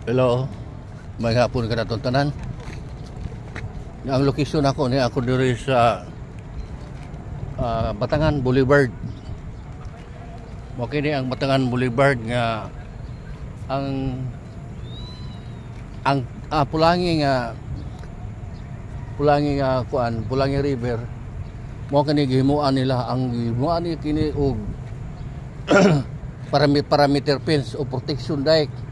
Hello, may hapon ka na itong tanan. Ang lokasyon ako ni ako diri sa Batangan Boulevard. Okay ni ang Batangan Boulevard nga ang Pulangi River mo kini gihimuan nila ang gihimuan ni kini og parameter fence o protection dike.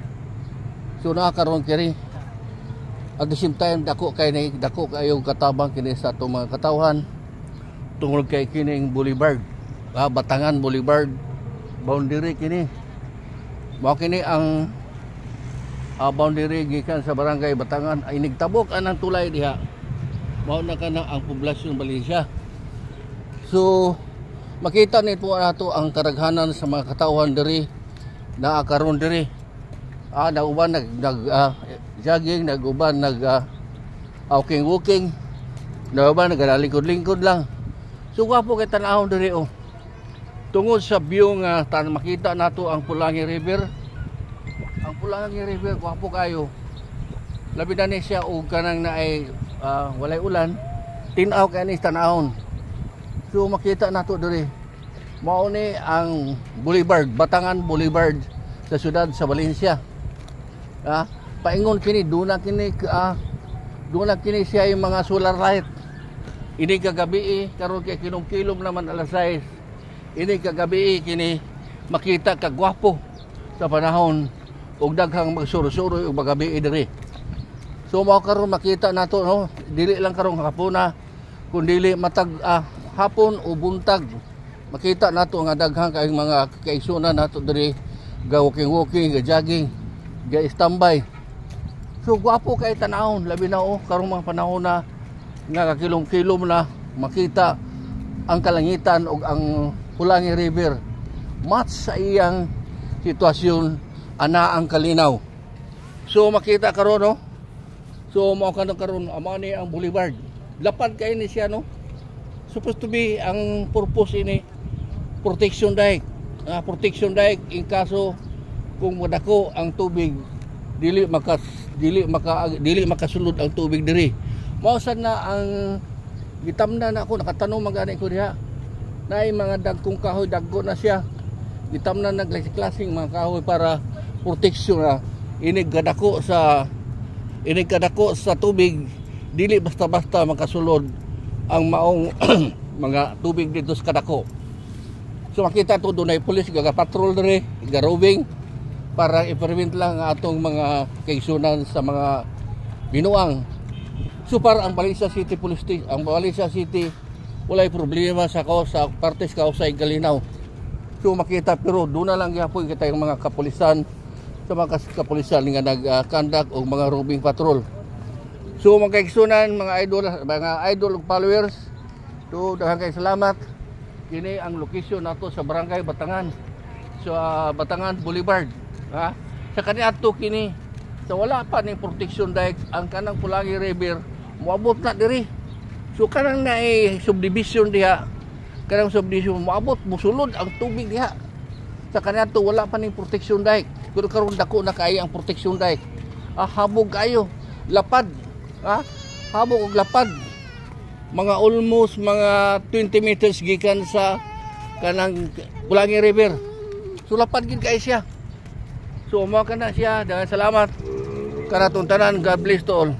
So nakakaroon kini at the same time dako kayo katabang kini sa atong mga katawhan tungod kay kining boulevard, Batangan Boulevard boundary kini. Mao kini ang boundary gikan sa barangay Batangan ay nigtabok anang tulay diha. Mao na kana ang poblasyon Valencia. So makita nito nato ang karaghanan sa mga katawhan diri na karon diri. Nauban jogging, naguban walking, nauban naglalingkod-lingkod lang. So gwapo kay tanawon diri oh. Tungod sa view nga makita nato ang Pulangi River. Ang Pulangi River gwapo kayo. Labi na ni siya og kanang naay walay ulan, tin-aw kay ni tanawon. So makita nato diri. Mao ni ang Boulevard, Batangan Boulevard sa siyudad sa Valencia. Paingon kini duna kini siya yung mga solar light. Ini kagabi karon kay kilom-kilom naman alas 6. Ini kagabi kini makita kagwapo sa panahon og daghang magsuro-suro og magabi diri. So mao karon makita nato no, dili lang karon hapuna kundi matag hapon o buntag. Makita nato nga daghang kay mga kaigsunan nato diri ga walking, ga jogging, ga standby. So gwapo kay tanawon labi na karong mga panahon na nga kakilom-kilom na makita ang kalangitan ug ang Pulangi River match sa iyang sitwasyon ana ang kalinaw. So makita karon no. So mao karon amo ni ang boulevard. Lapad kay ni siya no. Supposed to be ang purpose ini protection dike. Protection dike in kaso kung madako ang tubig dili makasulod ang tubig diri. Mao sad na ang gitamnan ako nakatanong magani ko diha. Naay mga dagkong kahoy dagko na siya. Gitamnan nagklase-klaseng mga kahoy para protection na inig kadako sa tubig dili basta-basta makasulod ang maong mga tubig dito sa kadako. So makita to dunay pulis gaga-patrol diri, ga-roving para i-prevent lang atong mga kaigsunan sa mga binuang. So para ang Valencia City Police Station, ang Valencia City walay problema sa partes kausay kalinaw. So makita pero doon na lang gyapon kita yung mga kapulisan sa mga kapulisan nga nag-conduct og mga roving patrol. So mga kaigsunan, mga idol ug followers, so daghang kay salamat. Kini ang location nato sa barangay Batangan. Sa Batangan Boulevard. Sa kaniadto kini sa wala pa ning protection dike ang kanang Pulangi River moabot na diri. So kanang naay subdivision diha. Kanang subdivision moabot musulod ang tubig diha. Sa kaniadto wala pa ning protection dike. Pero karon dako na kay ang protection dike. Habog kayo, lapad. Habog og lapad. Mga almost mga 20 meters gikan sa kanang Pulangi River. So lapad gid kay siya. So mao kana siya. Daghang salamat kanatong tanan. God bless to all.